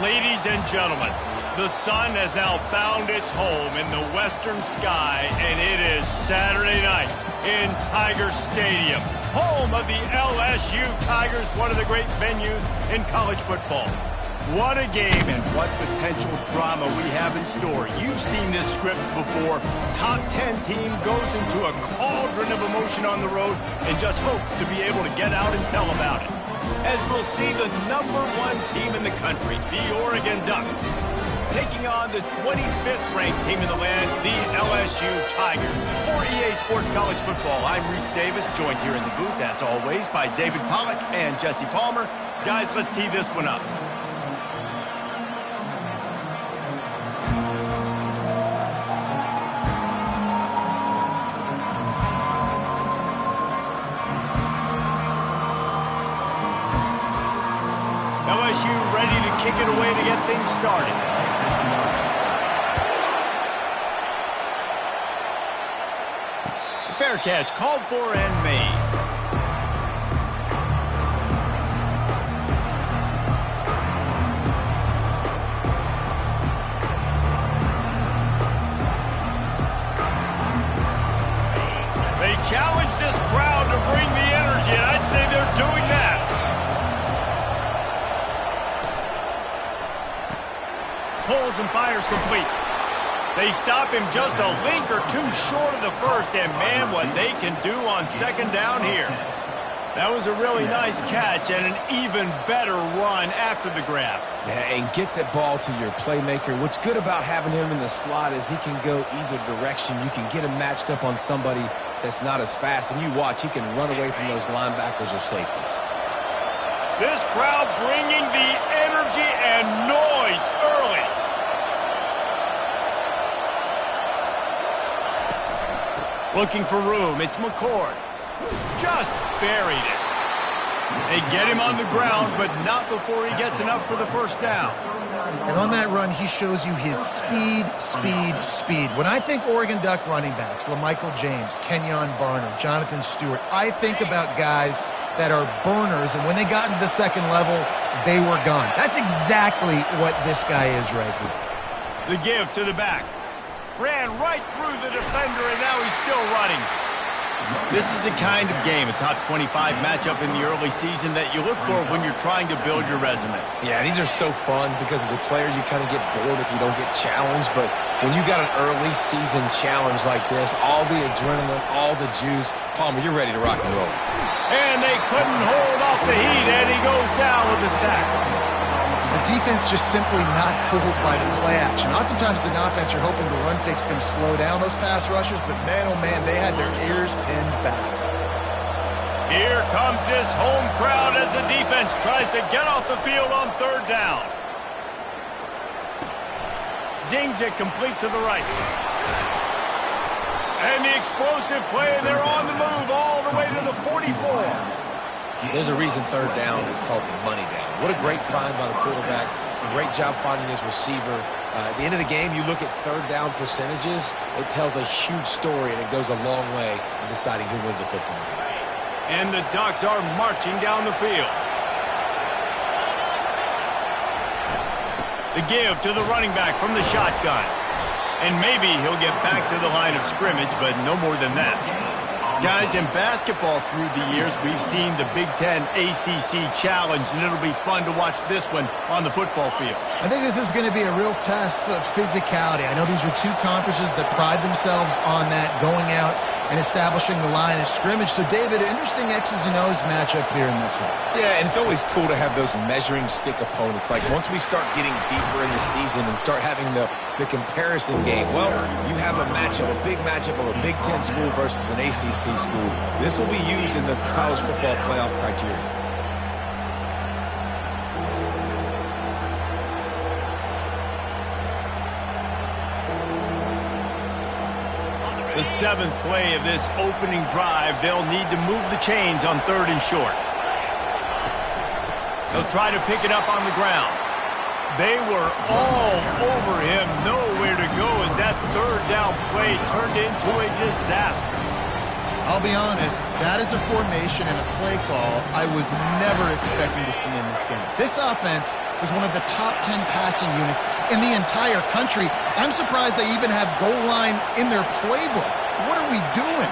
Ladies and gentlemen, the sun has now found its home in the western sky, and it is Saturday night in Tiger Stadium, home of the LSU Tigers, one of the great venues in college football. What a game and what potential drama we have in store. You've seen this script before. Top 10 team goes into a cauldron of emotion on the road and just hopes to be able to get out and tell about it. As we'll see the #1 team in the country, the Oregon Ducks, taking on the 25th ranked team in the land, the LSU Tigers. For EA Sports College Football, I'm Reese Davis, joined here in the booth, as always, by David Pollack and Jesse Palmer. Guys, let's tee this one up. LSU ready to kick it away to get things started. Fair catch called for and made. They challenge this crowd to bring the energy, and I'd say they're doing that. Pulls and fires complete. They stop him just a link or two short of the first, and man, what they can do on second down here. That was a really nice catch and an even better run after the grab. Yeah, and get the ball to your playmaker. What's good about having him in the slot is he can go either direction. You can get him matched up on somebody that's not as fast, and you watch, he can run away from those linebackers or safeties. This crowd bringing the energy and noise early. Looking for room, it's McCord. Just buried it. They get him on the ground, but not before he gets enough for the first down. And on that run, he shows you his speed. When I think Oregon Duck running backs, LaMichael James, Kenyon Barner, Jonathan Stewart, I think about guys that are burners, and when they got into the second level, they were gone. That's exactly what this guy is right here. The give to the back. Ran right through the defender, and now he's still running. This is the kind of game, a top 25 matchup in the early season, that you look for when you're trying to build your resume. Yeah, these are so fun because as a player, you kind of get bored if you don't get challenged. But when you got an early season challenge like this, all the adrenaline, all the juice, Palmer, you're ready to rock and roll. And they couldn't hold off the heat, and he goes down with the sack. The defense just simply not fooled by the play action. Oftentimes, as an offense, you're hoping the run fix can slow down those pass rushers, but man, oh man, they had their ears pinned back. Here comes this home crowd as the defense tries to get off the field on third down. Zings it complete to the right. And the explosive play, and they're on the move all the way to the 44. There's a reason third down is called the money down. What a great find by the quarterback. Great job finding his receiver. At the end of the game, you look at third down percentages. It tells a huge story, and it goes a long way in deciding who wins a football game. And the Ducks are marching down the field. The give to the running back from the shotgun. And maybe he'll get back to the line of scrimmage, but no more than that. Guys, in basketball through the years, we've seen the Big Ten ACC Challenge, and it'll be fun to watch this one on the football field. I think this is going to be a real test of physicality. I know these are two conferences that pride themselves on that, going out and establishing the line of scrimmage. So, David, interesting X's and O's matchup here in this one. Yeah, and it's always cool to have those measuring stick opponents. Like, once we start getting deeper in the season and start having the comparison game, well, you have a matchup, a big matchup of a Big Ten school versus an ACC school. This will be used in the college football playoff criteria. The seventh play of this opening drive, they'll need to move the chains on third and short. They'll try to pick it up on the ground. They were all over him, nowhere to go as that third down play turned into a disaster. I'll be honest, that is a formation and a play call I was never expecting to see in this game. This offense is one of the top 10 passing units in the entire country. I'm surprised they even have goal line in their playbook. What are we doing?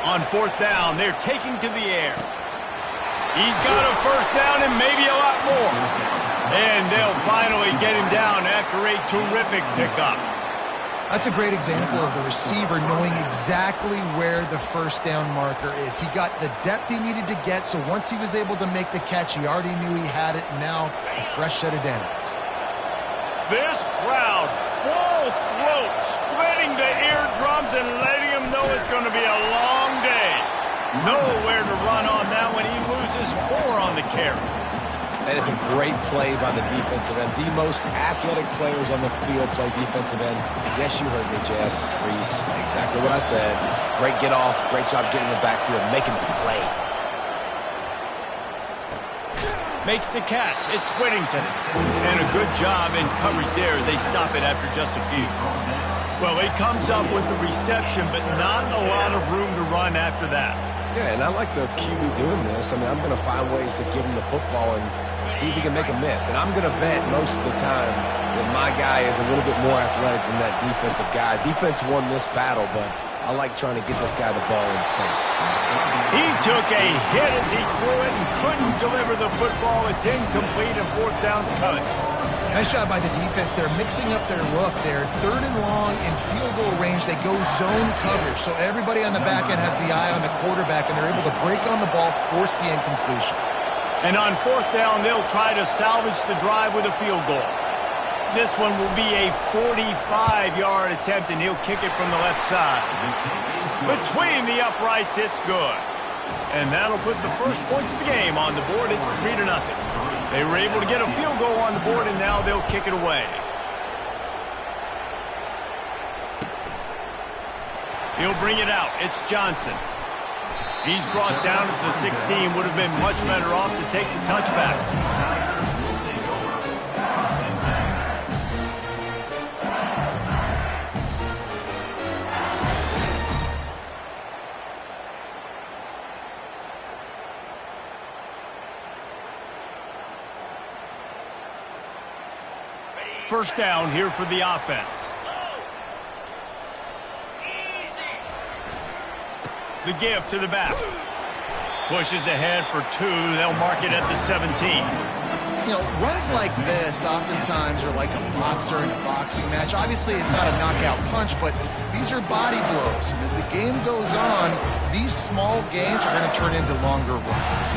On fourth down, they're taking to the air. He's got a first down and maybe a lot more. And they'll finally get him down after a terrific pickup. That's a great example of the receiver knowing exactly where the first down marker is. He got the depth he needed to get, so once he was able to make the catch, he already knew he had it, and now a fresh set of downs. This crowd, full throat, splitting the eardrums and letting him know it's going to be a long day. Nowhere to run on that when he loses 4 on the carry. That is a great play by the defensive end. The most athletic players on the field play defensive end. Yes, you heard me, Jess, Reese. Exactly what I said. Great get off. Great job getting in the backfield, making the play. Makes the catch. It's Whittington. And a good job in coverage there as they stop it after just a few. Well, he comes up with the reception, but not a lot of room to run after that. Yeah, and I like the QB doing this. I mean, I'm going to find ways to give him the football and see if he can make a miss. And I'm going to bet most of the time that my guy is a little bit more athletic than that defensive guy. Defense won this battle, but I like trying to get this guy the ball in space. He took a hit as he threw it and couldn't deliver the football. It's incomplete and fourth down's coming. Nice job by the defense. They're mixing up their look. They're third and long in field goal range. They go zone coverage, so everybody on the back end has the eye on the quarterback, and they're able to break on the ball, force the incompletion. And on fourth down, they'll try to salvage the drive with a field goal. This one will be a 45-yard attempt, and he'll kick it from the left side. Between the uprights, it's good. And that'll put the first points of the game on the board. It's 3-0. They were able to get a field goal on the board, and now they'll kick it away. He'll bring it out. It's Johnson. He's brought down at the 16. Would have been much better off to take the touchback. First down here for the offense. The give to the back. Pushes ahead for 2. They'll mark it at the 17. You know, runs like this oftentimes are like a boxer in a boxing match. Obviously, it's not a knockout punch, but these are body blows. And as the game goes on, these small gains are going to turn into longer runs.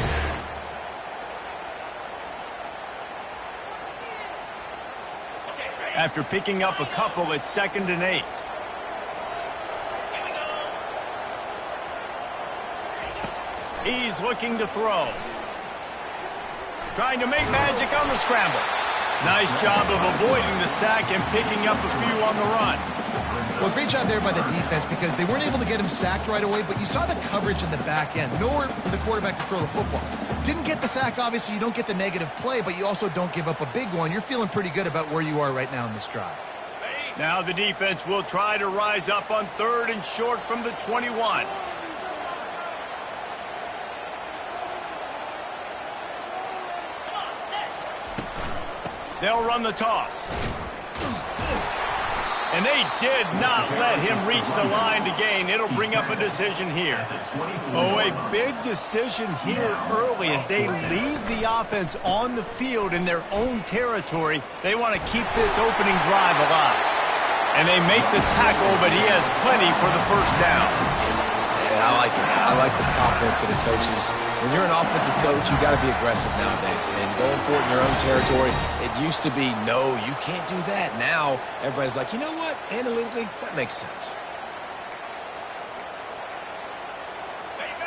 After picking up a couple, it's 2nd and 8. He's looking to throw. Trying to make magic on the scramble. Nice job of avoiding the sack and picking up a few on the run. Well, great job there by the defense because they weren't able to get him sacked right away, but you saw the coverage in the back end. Nowhere for the quarterback to throw the football. Didn't get the sack, obviously. You don't get the negative play, but you also don't give up a big one. You're feeling pretty good about where you are right now in this drive. Now the defense will try to rise up on 3rd and short from the 21. They'll run the toss. And they did not let him reach the line to gain. It'll bring up a decision here. Oh, a big decision here early as they leave the offense on the field in their own territory. They want to keep this opening drive alive. And they make the tackle, but he has plenty for the first down. Yeah, I like it. I like the confidence of the coaches. When you're an offensive coach, you got to be aggressive nowadays. And going for it in your own territory, it used to be, no, you can't do that. Now, everybody's like, you know what? Analytically, that makes sense.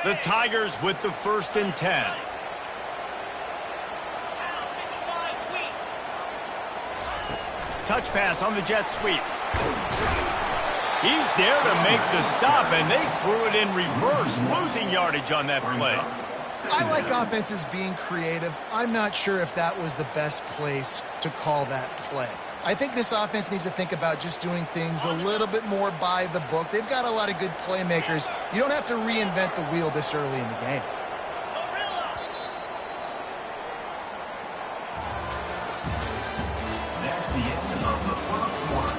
The Tigers with the 1st and 10. Touch pass on the jet sweep. He's there to make the stop, and they threw it in reverse, losing yardage on that play. I like offenses being creative. I'm not sure if that was the best place to call that play. I think this offense needs to think about just doing things a little bit more by the book. They've got a lot of good playmakers. You don't have to reinvent the wheel this early in the game. That's the end of the first quarter.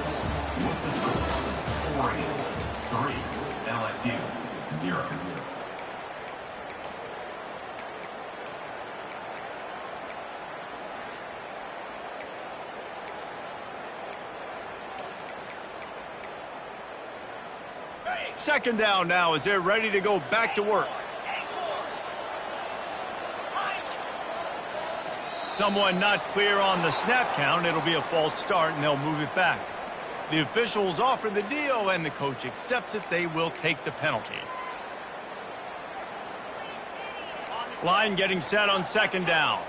With the score, Oregon 3, LSU 0. Second down now as they're ready to go back to work. Someone not clear on the snap count. It'll be a false start, and they'll move it back. The officials offer the deal, and the coach accepts it. They will take the penalty. Line getting set on second down.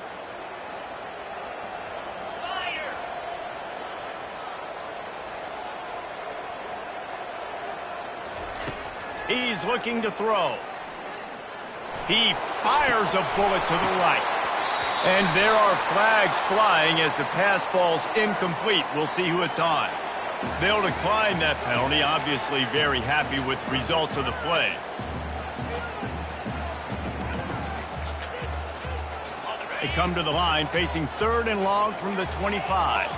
He's looking to throw. He fires a bullet to the right. And there are flags flying as the pass falls incomplete. We'll see who it's on. They'll decline that penalty, obviously very happy with the results of the play. They come to the line facing 3rd and long from the 25.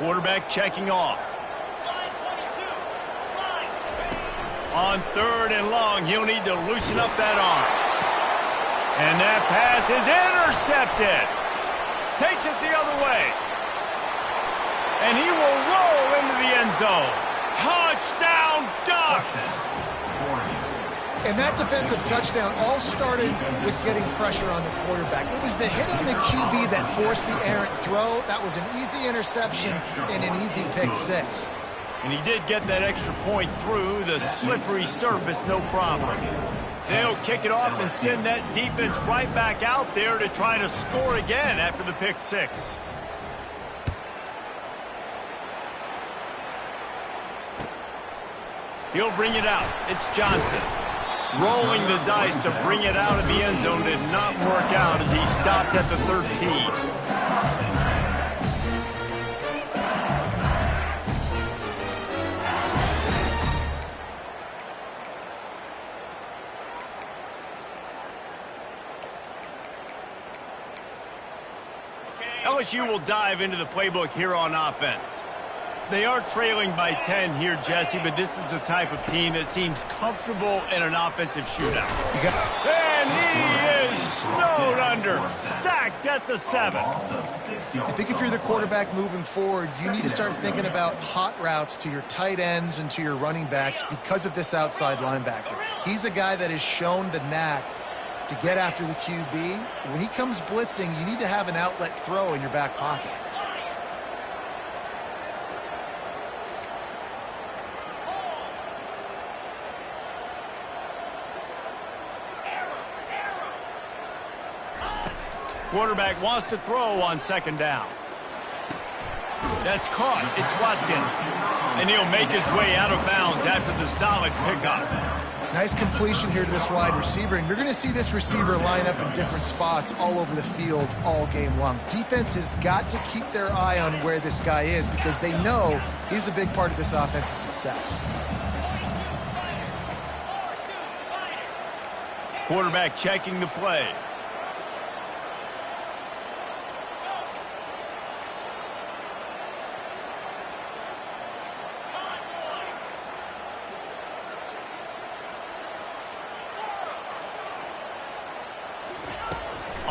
Quarterback checking off. On 3rd and long, he'll need to loosen up that arm. And that pass is intercepted. Takes it the other way. And he will roll into the end zone. Touchdown, Ducks! And that defensive touchdown all started with getting pressure on the quarterback. It was the hit on the QB that forced the errant throw. That was an easy interception and an easy pick six. And he did get that extra point through the slippery surface, no problem. They'll kick it off and send that defense right back out there to try to score again after the pick six. He'll bring it out. It's Johnson. Rolling the dice to bring it out of the end zone did not work out as he stopped at the 13. LSU will dive into the playbook here on offense. They are trailing by 10 here, Jesse, but this is the type of team that seems comfortable in an offensive shootout. And he is snowed under, sacked at the 7. I think if you're the quarterback moving forward, you need to start thinking about hot routes to your tight ends and to your running backs because of this outside linebacker. He's a guy that has shown the knack to get after the QB. When he comes blitzing, you need to have an outlet throw in your back pocket. Quarterback wants to throw on second down. That's caught. It's Watkins. And he'll make his way out of bounds after the solid pickup. Nice completion here to this wide receiver, and you're going to see this receiver line up in different spots all over the field all game long. Defense has got to keep their eye on where this guy is because they know he's a big part of this offense's success. Quarterback checking the play.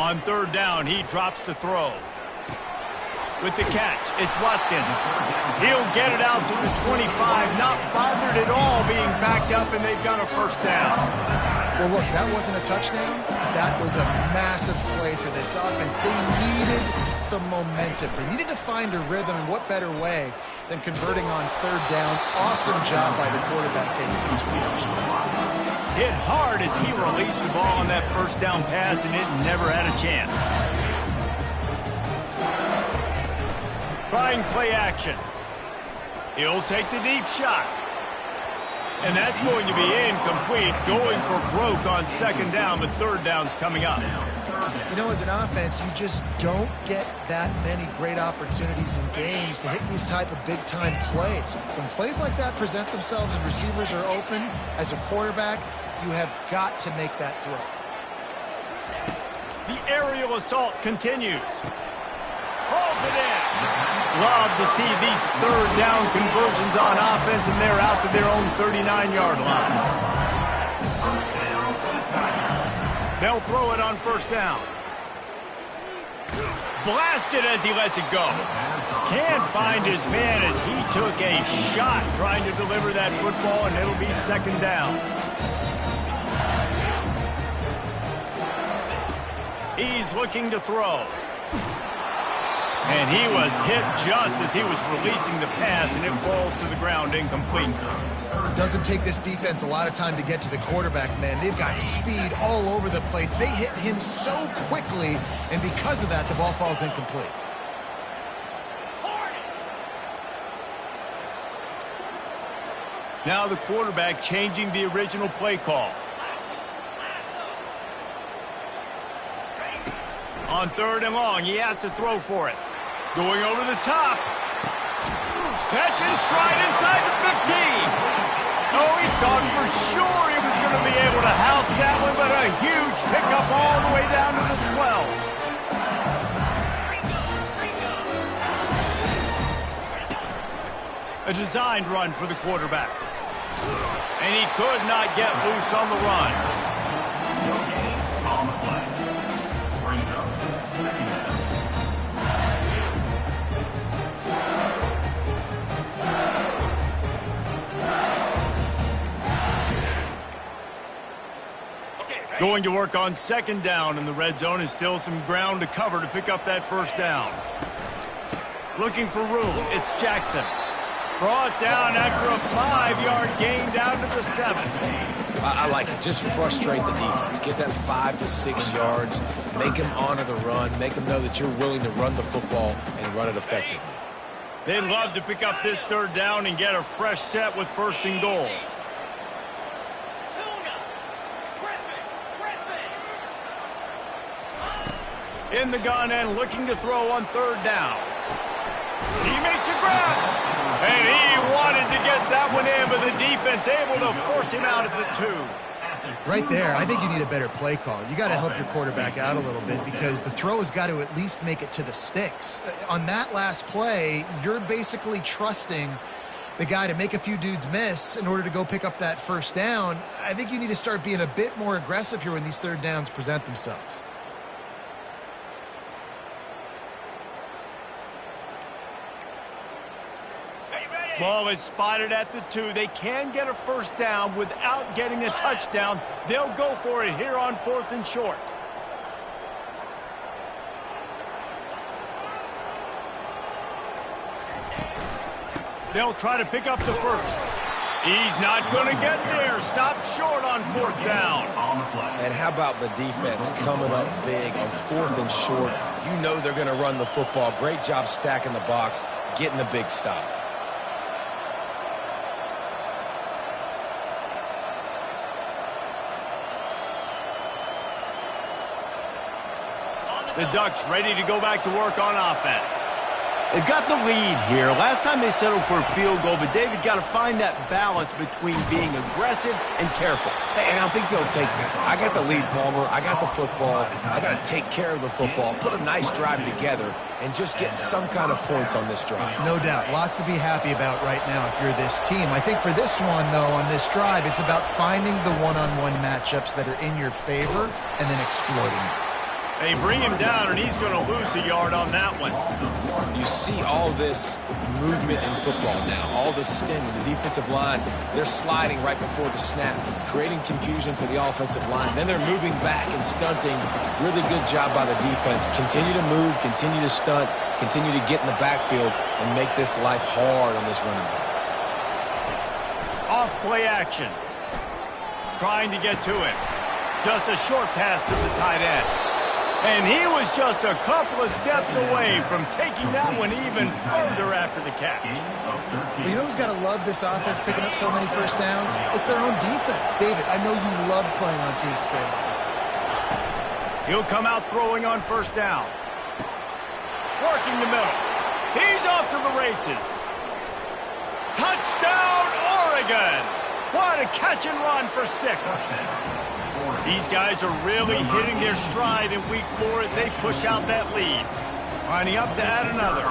On third down, he drops to throw. With the catch, it's Watkins. He'll get it out to the 25, not bothered at all being backed up, and they've got a first down. Well, look, that wasn't a touchdown. That was a massive play for this offense. They needed some momentum. They needed to find a rhythm, and what better way than converting on third down. Awesome job by the quarterback getting through his reaction. Hit hard as he released the ball on that first down pass, and it never had a chance. Trying play action. He'll take the deep shot. And that's going to be incomplete, going for broke on second down, but third down's coming up. You know, as an offense, you just don't get that many great opportunities in games to hit these type of big-time plays. When plays like that present themselves and receivers are open, as a quarterback, you have got to make that throw. The aerial assault continues. Hauls it in. Love to see these third down conversions on offense, and they're out to their own 39-yard line. They'll throw it on first down. Blasted as he lets it go. Can't find his man as he took a shot trying to deliver that football, and it'll be second down. He's looking to throw. And he was hit just as he was releasing the pass, and it falls to the ground incomplete. Doesn't take this defense a lot of time to get to the quarterback, man. They've got speed all over the place. They hit him so quickly, and because of that, the ball falls incomplete. Now the quarterback changing the original play call. On third and long, he has to throw for it. Going over the top. Catch and stride inside the 15. Oh, he thought for sure he was going to be able to house that one, but a huge pickup all the way down to the 12. A designed run for the quarterback. And he could not get loose on the run. On the play. Brings up second down. Going to work on second down in the red zone, is still some ground to cover to pick up that first down. Looking for room, it's Jackson. Brought down after a 5-yard gain down to the 7. I like it. Just frustrate the defense. Get that 5 to 6 yards. Make them honor the run. Make them know that you're willing to run the football and run it effectively. They'd love to pick up this third down and get a fresh set with first and goal. In the gun and looking to throw on third down. He makes a grab. And he wanted to get that one in, but the defense able to force him out at the 2. Right there, I think you need a better play call. You got to help your quarterback out a little bit because the throw has got to at least make it to the sticks. On that last play, you're basically trusting the guy to make a few dudes miss in order to go pick up that first down. I think you need to start being a bit more aggressive here when these third downs present themselves. Ball is spotted at the 2. They can get a first down without getting a touchdown. They'll go for it here on 4th and short. They'll try to pick up the first. He's not going to get there. Stopped short on 4th down. And how about the defense coming up big on 4th and short? You know they're going to run the football. Great job stacking the box, getting the big stop. The Ducks ready to go back to work on offense. They've got the lead here. Last time they settled for a field goal, but David got to find that balance between being aggressive and careful. Hey, and I think they'll take that. I got the lead, Palmer. I got the football. I got to take care of the football, put a nice drive together, and just get some kind of points on this drive. No doubt. Lots to be happy about right now if you're this team. I think for this one, though, on this drive, it's about finding the one-on-one matchups that are in your favor and then exploiting it. They bring him down, and he's going to lose a yard on that one. You see all this movement in football now, all the stemming, the defensive line, they're sliding right before the snap, creating confusion for the offensive line. Then they're moving back and stunting. Really good job by the defense. Continue to move, continue to stunt, continue to get in the backfield and make this life hard on this running back. Off play action. Trying to get to him. Just a short pass to the tight end. And he was just a couple of steps away from taking that one even further after the catch. Well, you know who's got to love this offense picking up so many first downs? It's their own defense. David, I know you love playing on teams with great offenses. He'll come out throwing on first down. Working the middle. He's off to the races. Touchdown, Oregon! What a catch and run for 6. These guys are really hitting their stride in week 4 as they push out that lead. Lining up to add another.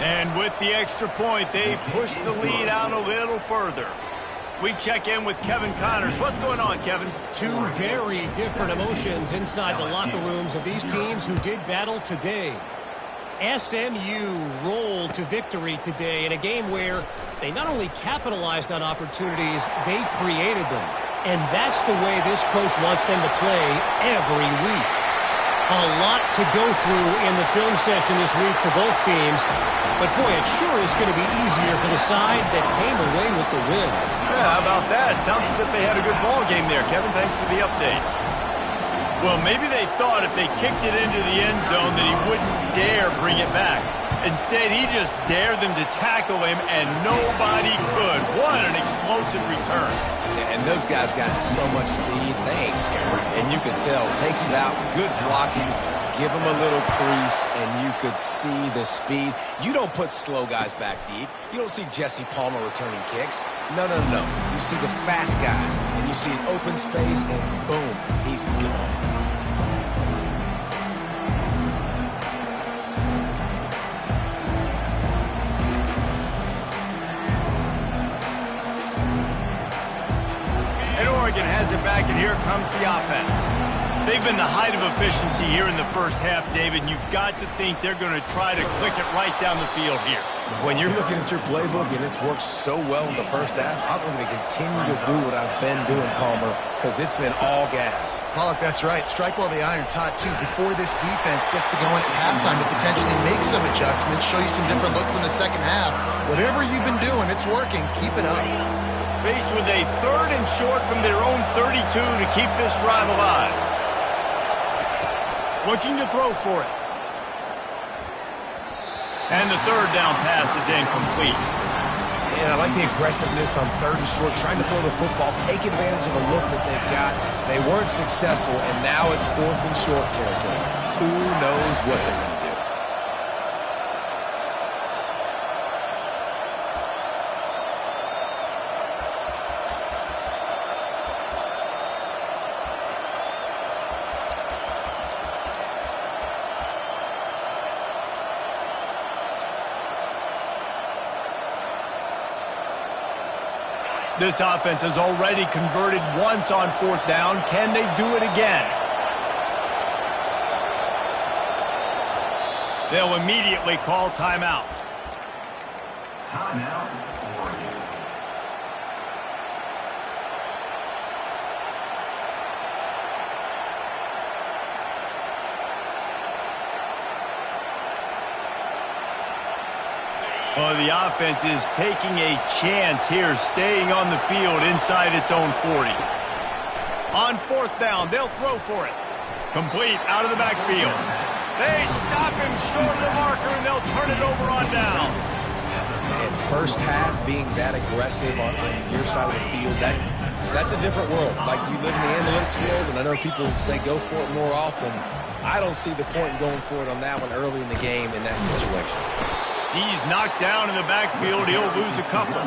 And with the extra point, they push the lead out a little further. We check in with Kevin Connors. What's going on, Kevin? Two very different emotions inside the locker rooms of these teams who did battle today. SMU rolled to victory today in a game where they not only capitalized on opportunities, they created them. And that's the way this coach wants them to play every week. A lot to go through in the film session this week for both teams. But boy, it sure is going to be easier for the side that came away with the win. Yeah, how about that? Sounds as if they had a good ball game there. Kevin, thanks for the update. Well, maybe they thought if they kicked it into the end zone that he wouldn't dare bring it back. Instead, he just dared them to tackle him, and nobody could. What an explosive return. Yeah, and those guys got so much speed, they ain't scared. And you can tell, takes it out, good blocking, give him a little crease, and you could see the speed. You don't put slow guys back deep. You don't see Jesse Palmer returning kicks. No. You see the fast guys, and you see an open space, and boom, he's gone. And Oregon has it back, and here comes the offense. They've been the height of efficiency here in the first half, David, and you've got to think they're going to try to click it right down the field here. When you're looking at your playbook and it's worked so well in the first half, I'm going to continue to do what I've been doing, Palmer, because it's been all gas. Pollock, that's right. Strike while the iron's hot, too. Before this defense gets to go in at halftime to potentially make some adjustments, show you some different looks in the second half. Whatever you've been doing, it's working. Keep it up. Faced with a 3rd and short from their own 32 to keep this drive alive. Looking to throw for it. And the 3rd down pass is incomplete. Yeah, I like the aggressiveness on 3rd and short, trying to throw the football, take advantage of a look that they've got. They weren't successful, and now it's 4th and short territory. Who knows what they're going to do? This offense has already converted once on 4th down. Can they do it again? They'll immediately call timeout. Timeout, Oregon. Well, the offense is taking a chance here, staying on the field inside its own 40. On 4th down, they'll throw for it. Complete out of the backfield. They stop him short of the marker, and they'll turn it over on down. Man, first half being that aggressive on your side of the field, that's a different world. Like, you live in the analytics world, and I know people say go for it more often. I don't see the point in going for it on that one early in the game in that situation. He's knocked down in the backfield. He'll lose a couple.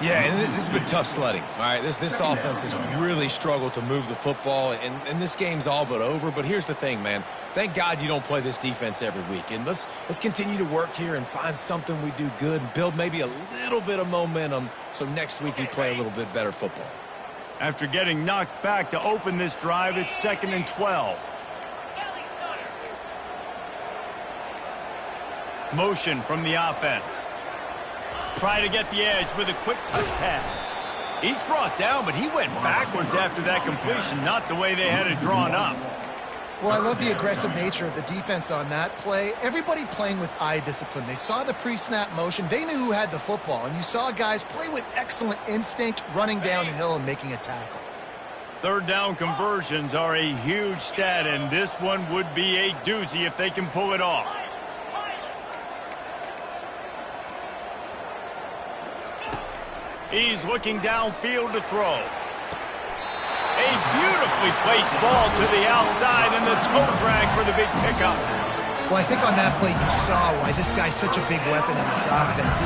Yeah, and this has been tough sledding. All right, this offense has really struggled to move the football, and this game's all but over. But here's the thing, man. Thank God you don't play this defense every week. And let's continue to work here and find something we do good and build maybe a little bit of momentum so next week we play a little bit better football. After getting knocked back to open this drive, it's 2nd and 12. Motion from the offense. Try to get the edge with a quick touch pass. He's brought down, but he went backwards after that completion, not the way they had it drawn up. Well, I love the aggressive nature of the defense on that play. Everybody playing with eye discipline. They saw the pre-snap motion. They knew who had the football, and you saw guys play with excellent instinct, running downhill and making a tackle. Third down conversions are a huge stat, and this one would be a doozy if they can pull it off. He's looking downfield to throw. A beautifully placed ball to the outside, and the toe drag for the big pickup. Well, I think on that play you saw why this guy's such a big weapon in this offense.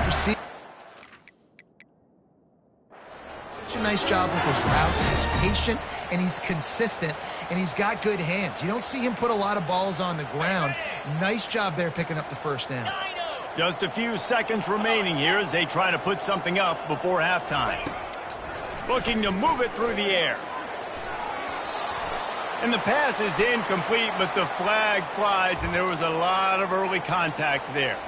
Such a nice job with his routes. He's patient, and he's consistent, and he's got good hands. You don't see him put a lot of balls on the ground. Nice job there picking up the first down. Just a few seconds remaining here as they try to put something up before halftime. Looking to move it through the air. And the pass is incomplete, but the flag flies, and there was a lot of early contact there.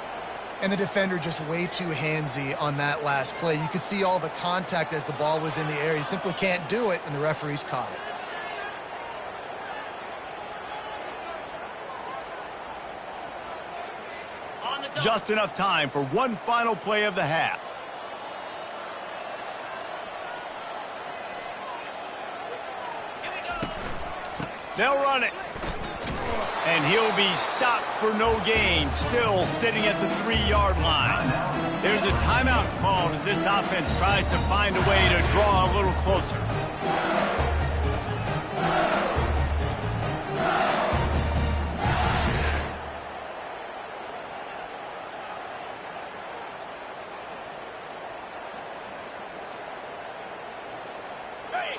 And the defender just way too handsy on that last play. You could see all the contact as the ball was in the air. He simply can't do it, and the referees caught it. Just enough time for one final play of the half. They'll run it. And he'll be stopped for no gain, still sitting at the 3-yard line. There's a timeout called as this offense tries to find a way to draw a little closer.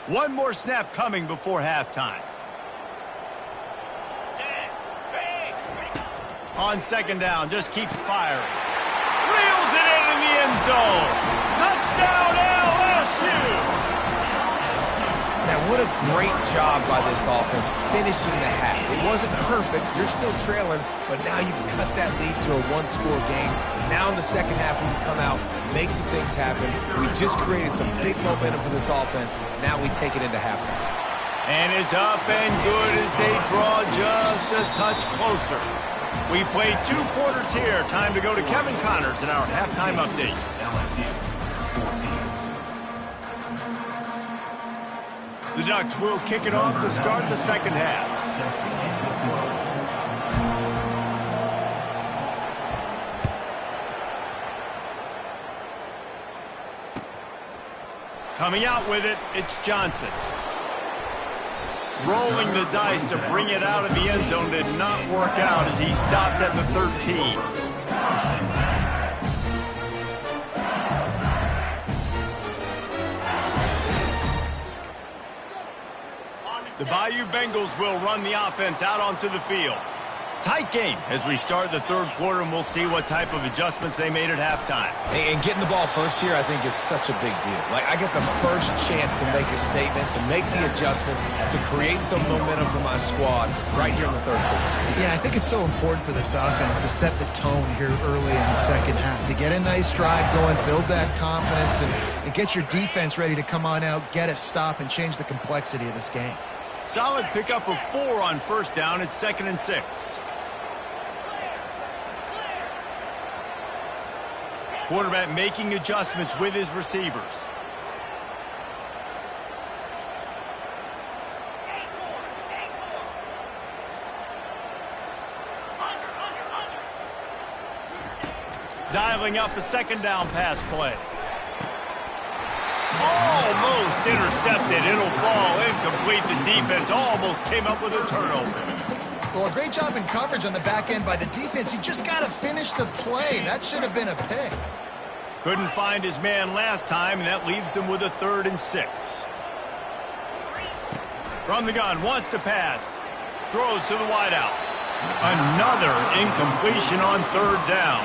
One more snap coming before halftime. On second down, just keeps firing. Reels it into the end zone. Touchdown, LSU! Now, what a great job by this offense finishing the half. It wasn't perfect. You're still trailing, but now you've cut that lead to a one-score game. Now in the second half, we can come out, make some things happen. We just created some big momentum for this offense. Now we take it into halftime. And it's up and good as they draw just a touch closer. We played 2 quarters here. Time to go to Kevin Connors in our halftime update. The Ducks will kick it off to start the second half. Coming out with it, it's Johnson. Rolling the dice to bring it out of the end zone did not work out as he stopped at the 13. The Bayou Bengals will run the offense out onto the field. Tight game as we start the third quarter, and we'll see what type of adjustments they made at halftime. And getting the ball first here, I think, is such a big deal. Like, I get the first chance to make a statement, to make the adjustments, to create some momentum for my squad right here in the third quarter. Yeah, I think it's so important for this offense to set the tone here early in the second half, to get a nice drive going, build that confidence, and get your defense ready to come on out, get a stop, and change the complexity of this game. Solid pickup of 4 on first down. It's 2nd and 6. Quarterback making adjustments with his receivers. Dialing up a second down pass play. Almost intercepted. It'll fall incomplete. The defense almost came up with a turnover. Well, a great job in coverage on the back end by the defense. You just got to finish the play. That should have been a pick. Couldn't find his man last time, and that leaves him with a 3rd and 6. From the gun, wants to pass. Throws to the wideout. Another incompletion on 3rd down.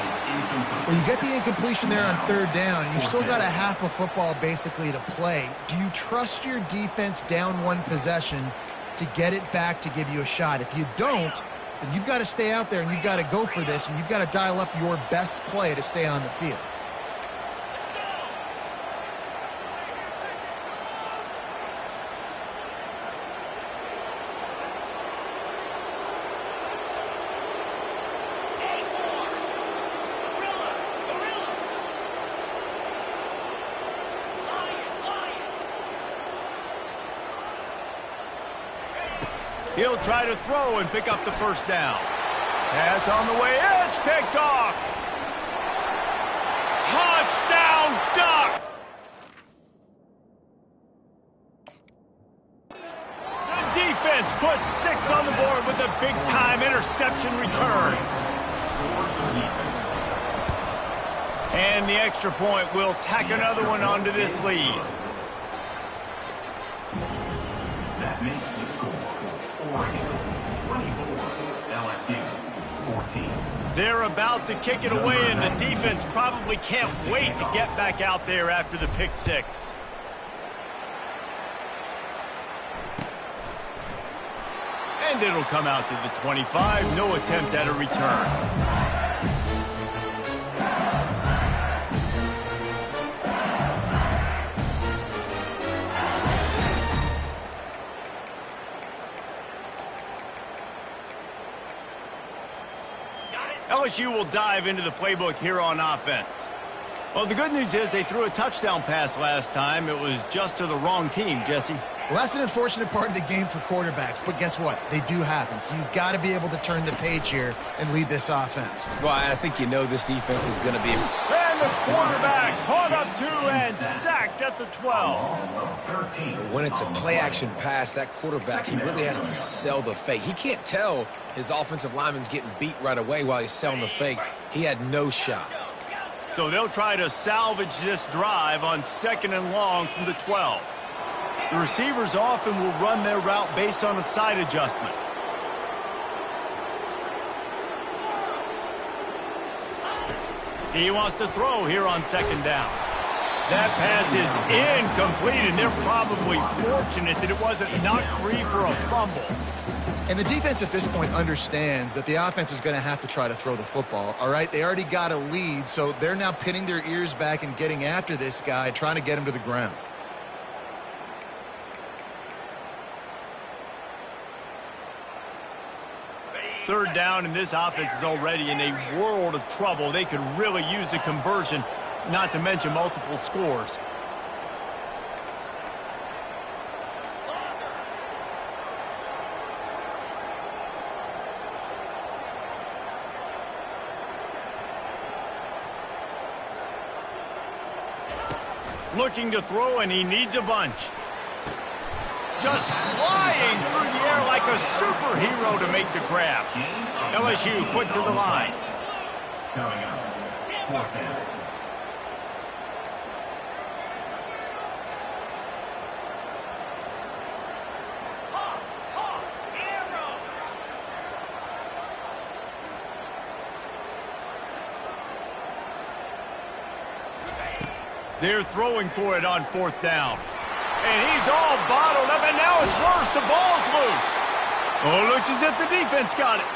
Well, you get the incompletion there on 3rd down. You've still got a half of football basically to play. Do you trust your defense down 1 possession to get it back to give you a shot? If you don't, then you've got to stay out there and you've got to go for this, and you've got to dial up your best play to stay on the field. He'll try to throw and pick up the first down. Pass on the way. It's picked off. Touchdown, Ducks! The defense puts 6 on the board with a big-time interception return. And the extra point will tack another one onto this lead. That makes the score. Oregon 24, LSU 14. They're about to kick it away, and the defense probably can't wait to get back out there after the pick 6. And it'll come out to the 25. No attempt at a return. LSU will dive into the playbook here on offense. Well, the good news is they threw a touchdown pass last time. It was just to the wrong team, Jesse. Well, that's an unfortunate part of the game for quarterbacks, but guess what? They do happen, so you've got to be able to turn the page here and lead this offense. Well, I think you know this defense is going to be... And the quarterback caught up to and sacked at the 12. When it's a play-action pass, that quarterback, he really has to sell the fake. He can't tell his offensive lineman's getting beat right away while he's selling the fake. He had no shot. So they'll try to salvage this drive on 2nd and long from the 12. The receivers often will run their route based on a side adjustment. He wants to throw here on 2nd down. That pass is incomplete, and they're probably fortunate that it wasn't knocked free for a fumble. And the defense at this point understands that the offense is going to have to try to throw the football, all right? They already got a lead, so they're now pinning their ears back and getting after this guy, trying to get him to the ground. Third down, and this offense is already in a world of trouble. They could really use a conversion, not to mention multiple scores. Looking to throw, and he needs a bunch. Just flying through the air like a superhero to make the grab. LSU quick to the line. Coming up, 4th down. They're throwing for it on 4th down. And he's all bottled up, and now it's worse. The ball's loose. Oh, looks as if the defense got it.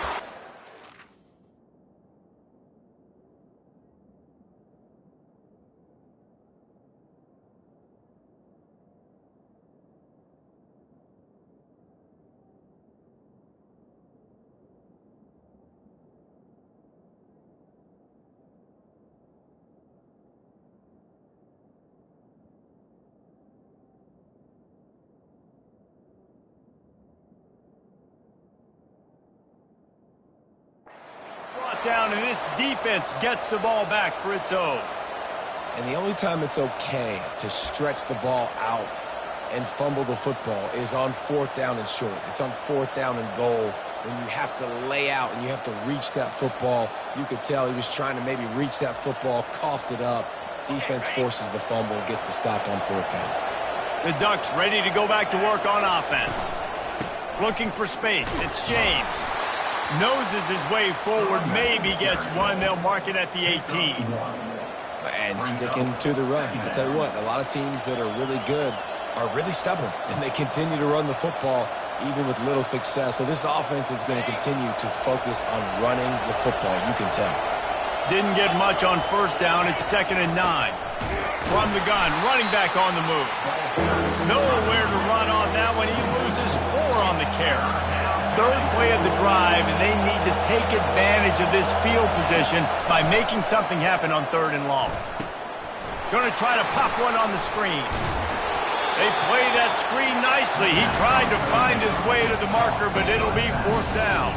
Down, and this defense gets the ball back for its own. And the only time it's okay to stretch the ball out and fumble the football is on 4th down and short. It's on 4th down and goal when you have to lay out and you have to reach that football. You could tell he was trying to maybe reach that football, coughed it up. Defense forces the fumble, gets the stop on 4th down. The Ducks ready to go back to work on offense. Looking for space. It's James. Noses his way forward, maybe gets one. They'll mark it at the 18. And sticking to the run. I tell you what, a lot of teams that are really good are really stubborn, and they continue to run the football even with little success. So this offense is going to continue to focus on running the football, you can tell. Didn't get much on 1st down. It's 2nd and 9. From the gun, running back on the move. Nowhere to run on that one. He loses 4 on the carry. 3rd play of the drive, and they need to take advantage of this field position by making something happen on 3rd and long. Going to try to pop one on the screen. They play that screen nicely. He tried to find his way to the marker, but it'll be 4th down.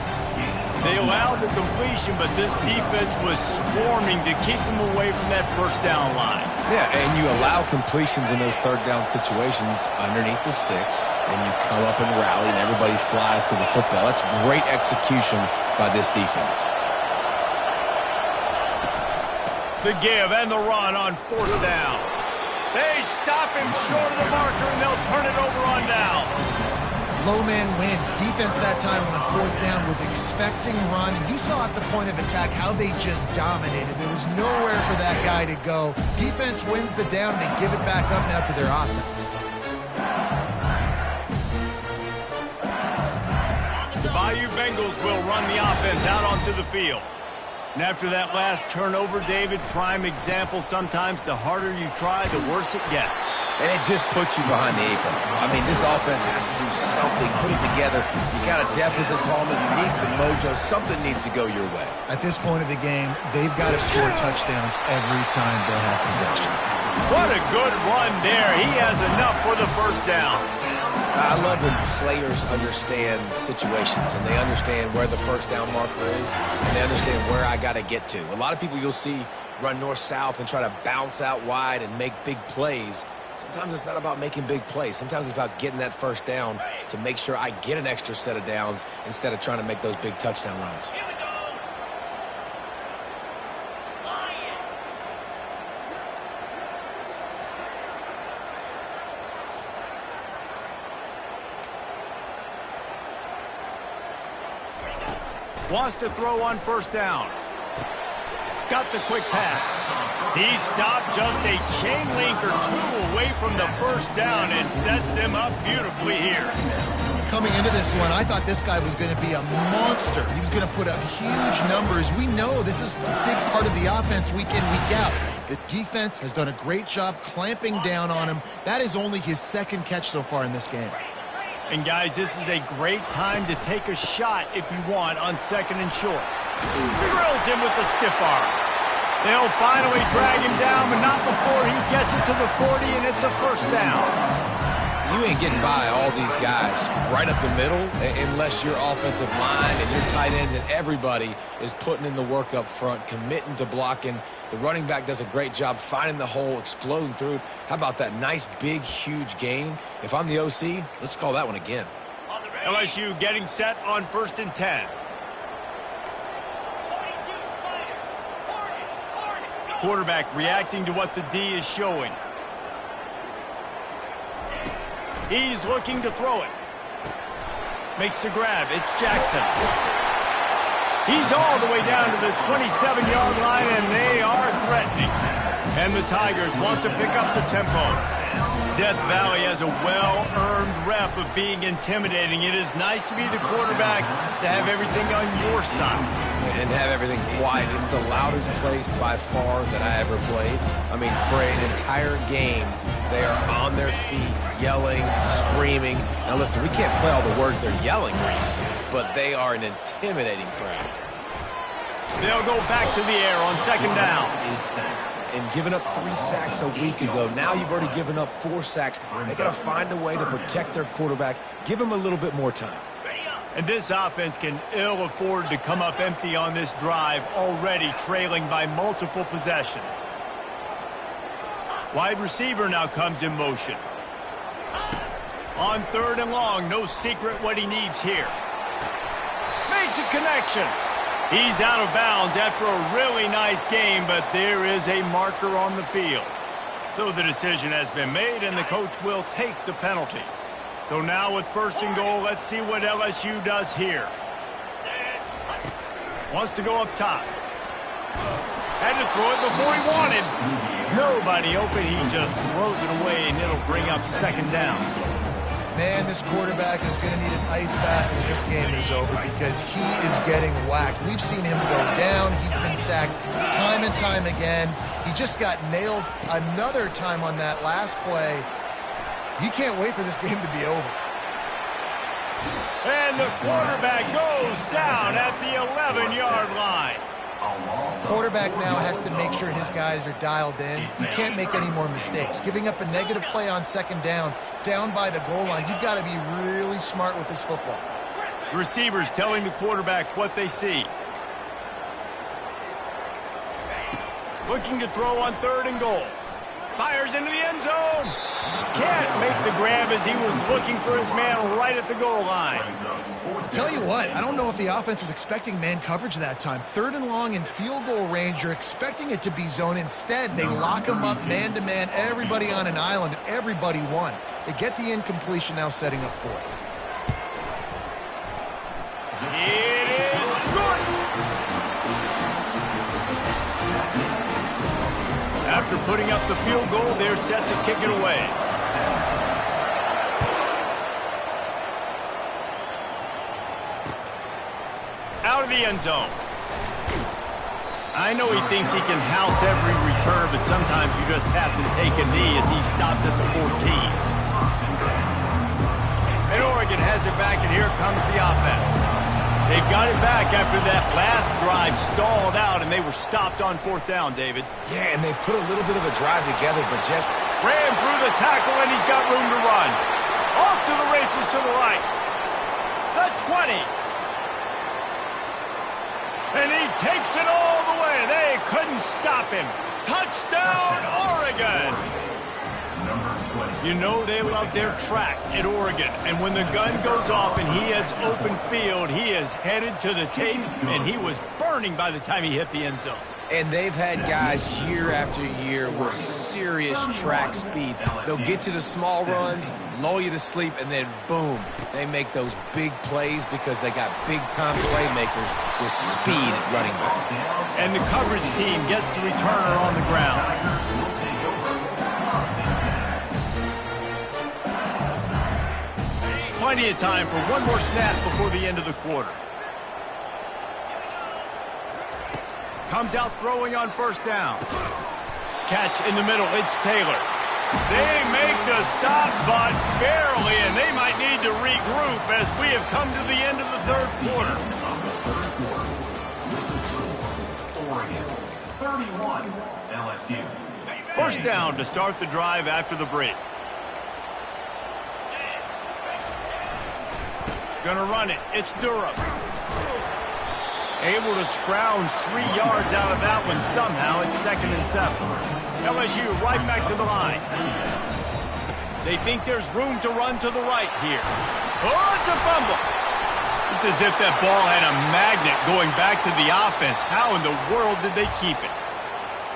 They allowed the completion, but this defense was swarming to keep them away from that 1st down line. Yeah, and you allow completions in those 3rd down situations underneath the sticks, and you come up and rally, and everybody flies to the football. That's great execution by this defense. The give and the run on 4th down. They stop him short of the marker, and they'll turn it over on down. Low man wins. Defense that time on 4th down was expecting run. And you saw at the point of attack how they just dominated. There was nowhere for that guy to go. Defense wins the down. They give it back up now to their offense. The Bayou Bengals will run the offense out onto the field. And after that last turnover, David, prime example, sometimes the harder you try, the worse it gets. And it just puts you behind the 8 ball. I mean, this offense has to do something, put it together. You got a deficit, Coleman. You need some mojo. Something needs to go your way. At this point of the game, they've got to score touchdowns every time they have possession. What a good run there. He has enough for the 1st down. I love when players understand situations and they understand where the 1st down marker is and they understand where I got to get to. A lot of people you'll see run north-south and try to bounce out wide and make big plays. Sometimes it's not about making big plays. Sometimes it's about getting that 1st down to make sure I get an extra set of downs instead of trying to make those big touchdown runs. Wants to throw on 1st down. Got the quick pass. He stopped just a chain link or 2 away from the 1st down and sets them up beautifully here. Coming into this one, I thought this guy was going to be a monster. He was going to put up huge numbers. We know this is a big part of the offense week in, week out. The defense has done a great job clamping down on him. That is only his 2nd catch so far in this game. And guys, this is a great time to take a shot if you want on 2nd and short. Drills him with the stiff arm. They'll finally drag him down, but not before he gets it to the 40, and it's a 1st down. You ain't getting by all these guys right up the middle unless your offensive line and your tight ends and everybody is putting in the work up front, committing to blocking. The running back does a great job finding the hole, exploding through. How about that nice, big, huge gain? If I'm the OC, let's call that one again. LSU getting set on 1st and 10. Quarterback reacting to what the D is showing. He's looking to throw it. Makes the grab. It's Jackson. He's all the way down to the 27-yard line, and they are threatening. And the Tigers want to pick up the tempo. Death Valley has a well-earned rep of being intimidating. It is nice to be the quarterback, to have everything on your side. And have everything quiet. It's the loudest place by far that I ever played. I mean, for an entire game, they are on their feet, yelling, screaming. Now listen, we can't play all the words they're yelling, Reese, but they are an intimidating crowd. They'll go back to the air on 2nd down. And giving up 3 sacks a week ago. Now you've already given up 4 sacks. They got to find a way to protect their quarterback. Give him a little bit more time. And this offense can ill afford to come up empty on this drive, already trailing by multiple possessions. Wide receiver now comes in motion. On 3rd and long, no secret what he needs here. Makes a connection. He's out of bounds after a really nice game, but there is a marker on the field. So the decision has been made, and the coach will take the penalty. So now with 1st and goal, let's see what LSU does here. Wants to go up top. Had to throw it before he wanted. Nobody open. He just throws it away, and it'll bring up 2nd down. Man, this quarterback is going to need an ice bath when this game is over because he is getting whacked. We've seen him go down. He's been sacked time and time again. He just got nailed another time on that last play. You can't wait for this game to be over. And the quarterback goes down at the 11-yard line. Quarterback now has to make sure his guys are dialed in. You can't make any more mistakes. Giving up a negative play on second down by the goal line, you've got to be really smart with this football. Receivers telling the quarterback what they see. Looking to throw on 3rd and goal. Fires into the end zone. Can't make the grab as he was looking for his man right at the goal line. Tell you what, I don't know if the offense was expecting man coverage that time. 3rd and long in field goal range, you're expecting it to be zone. Instead, they lock him up man-to-man, everybody on an island, everybody won. They get the incompletion, now setting up 4th. It is good. After putting up the field goal, they're set to kick it away. Out of the end zone. I know he thinks he can house every return, but sometimes you just have to take a knee as he stopped at the 14. And Oregon has it back, and here comes the offense. They've got it back after that last drive stalled out, and they were stopped on 4th down, David. Yeah, and they put a little bit of a drive together, but just ran through the tackle, and he's got room to run. Off to the races to the right. The 20. And he takes it all the way. They couldn't stop him. Touchdown, Oregon. You know they love their track at Oregon. And when the gun goes off and he heads open field, he is headed to the tape, and he was burning by the time he hit the end zone. And they've had guys year after year with serious track speed. They'll get you the small runs, lull you to sleep, and then boom, they make those big plays because they got big-time playmakers with speed at running back. And the coverage team gets the returner on the ground. Plenty of time for one more snap before the end of the quarter. Comes out throwing on 1st down. Catch in the middle. It's Taylor. They make the stop, but barely, and they might need to regroup as we have come to the end of the 3rd quarter. Oregon, 31, LSU. 1st down to start the drive after the break. Gonna run it. It's Durham. Able to scrounge 3 yards out of that one somehow. It's 2nd and 7. LSU right back to the line. They think there's room to run to the right here. Oh, it's a fumble. It's as if that ball had a magnet going back to the offense. How in the world did they keep it?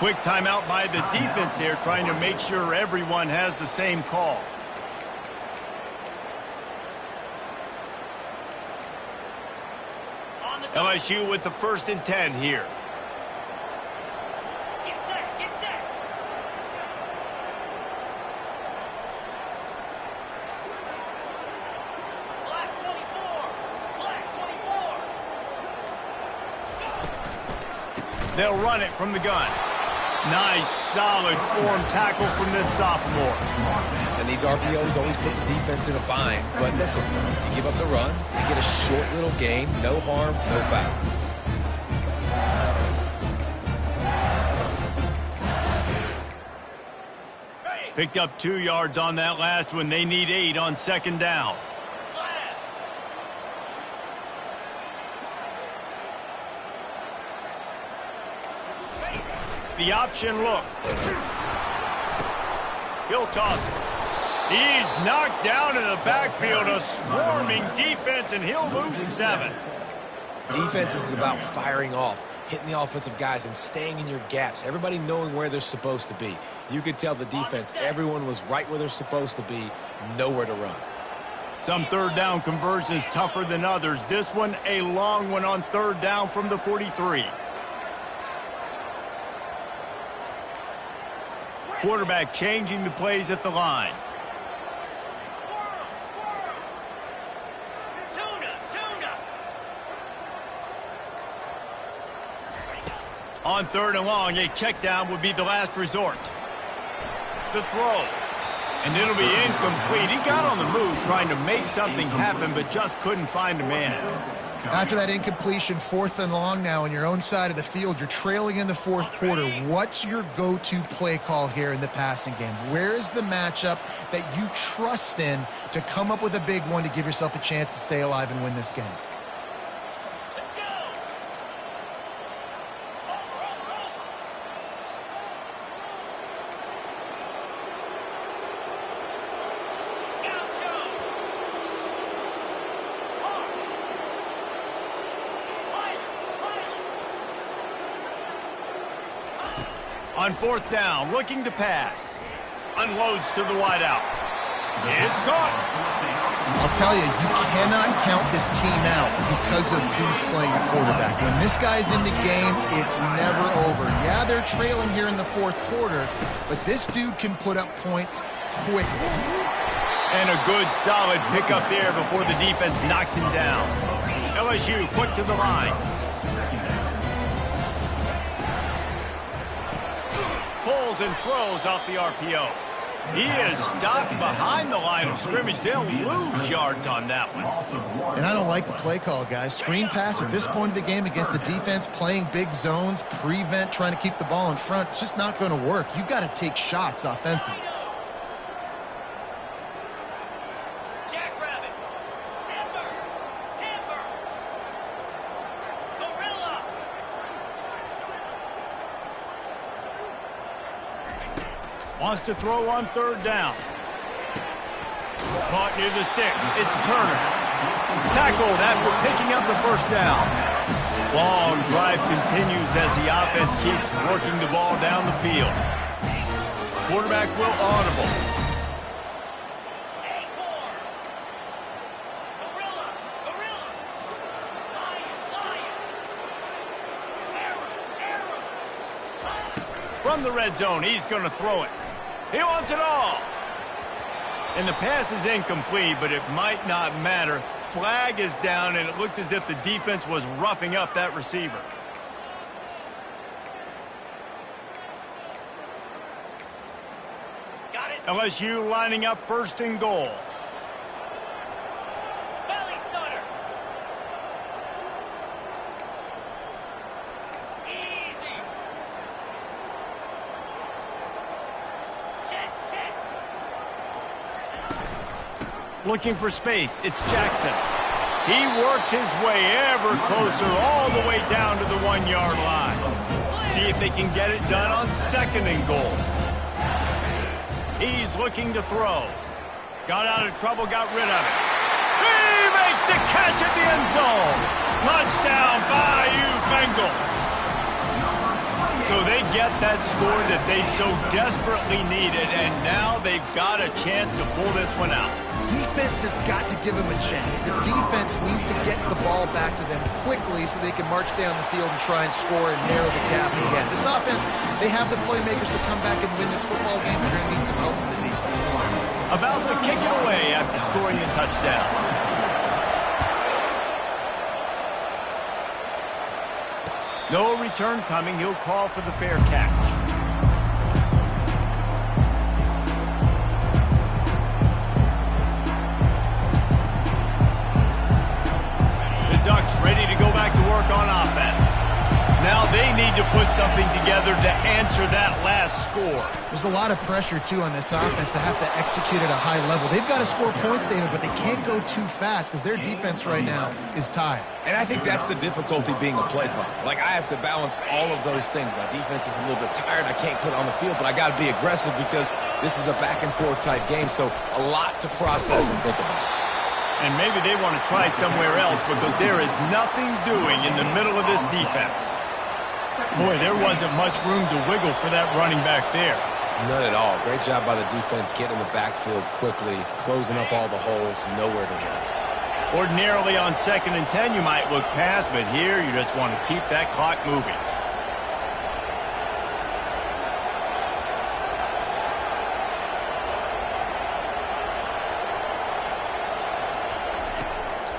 Quick timeout by the defense there, trying to make sure everyone has the same call. LSU with the 1st and 10 here. Get set, get set. Black 24. Black 24. They'll run it from the gun. Nice, solid form tackle from this sophomore. And these RPOs always put the defense in a bind. But listen, you give up the run, you get a short little gain, no harm, no foul. Picked up 2 yards on that last one. They need 8 on 2nd down. The option look. He'll toss it. He's knocked down in the backfield, a swarming defense, and he'll lose 7. Defense is about firing off, hitting the offensive guys and staying in your gaps, everybody knowing where they're supposed to be. You could tell the defense, everyone was right where they're supposed to be, nowhere to run. Some 3rd down conversions tougher than others. This one, a long one on 3rd down from the 43. Quarterback changing the plays at the line. On 3rd and long, a check down would be the last resort. The throw. And it'll be incomplete. He got on the move trying to make something happen, but just couldn't find a man. After that incompletion, 4th and long now on your own side of the field, you're trailing in the 4th quarter. What's your go-to play call here in the passing game? Where is the matchup that you trust in to come up with a big one to give yourself a chance to stay alive and win this game? Let's go. Gaucho. On 4th down, looking to pass. Unloads to the wideout. It's caught. I'll tell you, you cannot count this team out because of who's playing your quarterback. When this guy's in the game, it's never over. Yeah, they're trailing here in the 4th quarter, but this dude can put up points quickly. And a good, solid pickup there before the defense knocks him down. LSU quick to the line. Pulls and throws off the RPO. He is stopped behind the line of scrimmage. They'll lose yards on that one. And I don't like the play call, guys. Screen pass at this point of the game against the defense, playing big zones, prevent, trying to keep the ball in front. It's just not going to work. You've got to take shots offensively. Jackrabbit. Timber. Timber. Gorilla. Wants to throw on 3rd down. Caught near the sticks. It's Turner. Tackled after picking up the 1st down. Long drive continues as the offense keeps working the ball down the field. Quarterback will audible. Acorn. Gorilla. Gorilla. Lion. Lion. Arrow. Arrow. From the red zone, he's going to throw it. He wants it all. And the pass is incomplete, but it might not matter. Flag is down, and it looked as if the defense was roughing up that receiver. Got it. LSU lining up 1st and goal. Belly stutter. Easy. Check, check. Looking for space. It's Jackson. He works his way ever closer all the way down to the 1-yard line. See if they can get it done on 2nd and goal. He's looking to throw. Got out of trouble, got rid of it. He makes the catch at the end zone. Touchdown, Bayou Bengals. So they get that score that they so desperately needed, and now they've got a chance to pull this one out. Defense has got to give them a chance. The defense needs to get the ball back to them quickly so they can march down the field and try and score and narrow the gap again. This offense, they have the playmakers to come back and win this football game. They're going to need some help from the defense. About to kick it away after scoring the touchdown. No return coming. He'll call for the fair catch. Ducks ready to go back to work on offense. Now they need to put something together to answer that last score. There's a lot of pressure, too, on this offense to have to execute at a high level. They've got to score points, David, but they can't go too fast because their defense right now is tired. And I think that's the difficulty being a play caller. Like, I have to balance all of those things. My defense is a little bit tired. I can't put it on the field, but I got to be aggressive because this is a back-and-forth type game, so a lot to process and think about. And maybe they want to try somewhere else because there is nothing doing in the middle of this defense. Boy, there wasn't much room to wiggle for that running back there. None at all. Great job by the defense getting in the backfield quickly, closing up all the holes, nowhere to run. Ordinarily on 2nd and 10, you might look past, but here you just want to keep that clock moving.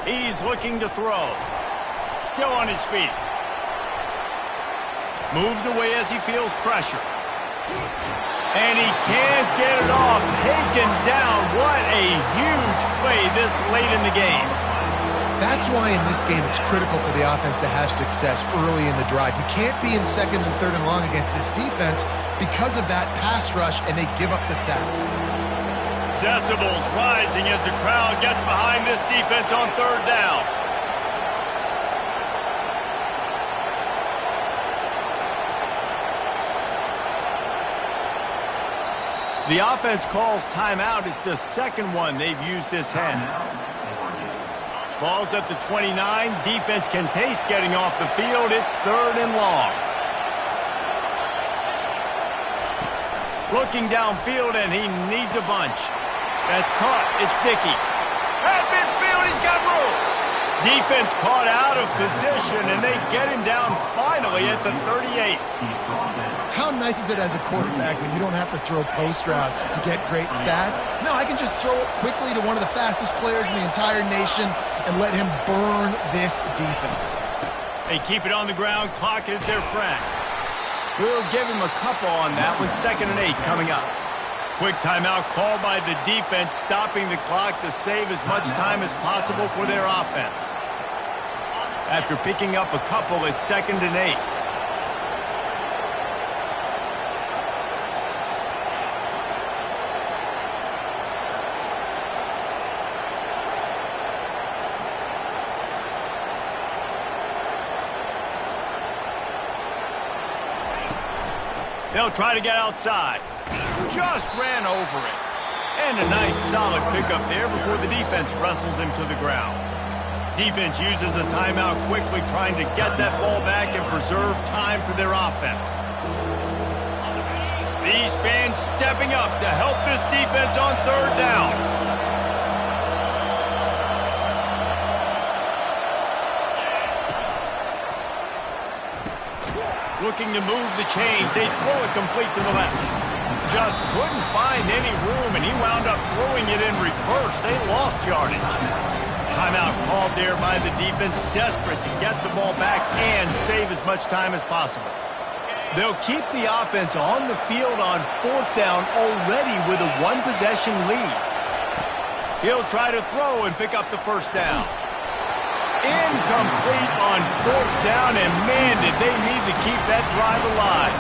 He's looking to throw. Still on his feet. Moves away as he feels pressure. And he can't get it off. Taken down. What a huge play this late in the game. That's why in this game it's critical for the offense to have success early in the drive. You can't be in second and third and long against this defense because of that pass rush, and they give up the sack. Decibels rising as the crowd gets behind this defense on third down. The offense calls timeout. It's the second one they've used this half. Ball's at the 29. Defense can taste getting off the field. It's third and long. Looking downfield, and he needs a bunch. That's caught. It's Dickey. At midfield, he's got room. Defense caught out of position, and they get him down finally at the 38. How nice is it as a quarterback when you don't have to throw post routes to get great stats? No, I can just throw it quickly to one of the fastest players in the entire nation and let him burn this defense. They keep it on the ground. Clock is their friend. We'll give him a couple on that with 2nd and 8 coming up. Quick timeout called by the defense, stopping the clock to save as much time as possible for their offense. After picking up a couple, it's 2nd and 8. They'll try to get outside. Just ran over it. And a nice solid pickup there before the defense wrestles him to the ground. Defense uses a timeout quickly, trying to get that ball back and preserve time for their offense. These fans stepping up to help this defense on third down. Looking to move the chains. They throw it complete to the left. Just couldn't find any room, and he wound up throwing it in reverse. They lost yardage. Timeout called there by the defense, desperate to get the ball back and save as much time as possible. They'll keep the offense on the field on 4th down already with a one-possession lead. He'll try to throw and pick up the first down. Incomplete on 4th down, and man, did they need to keep that drive alive.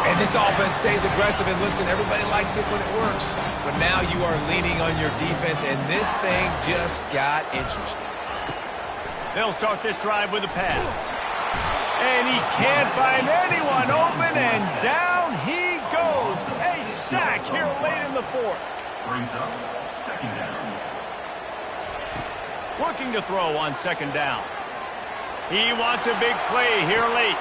And this offense stays aggressive, and listen, everybody likes it when it works. But now you are leaning on your defense, and this thing just got interesting. They'll start this drive with a pass. And he can't find anyone open, and down he goes. A sack here late in the 4th. Brings up 2nd down. Looking to throw on 2nd down. He wants a big play here late.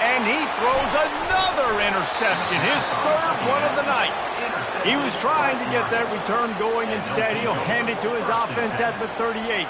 And he throws another interception, his 3rd one of the night. He was trying to get that return going. Instead, he'll hand it to his offense at the 38.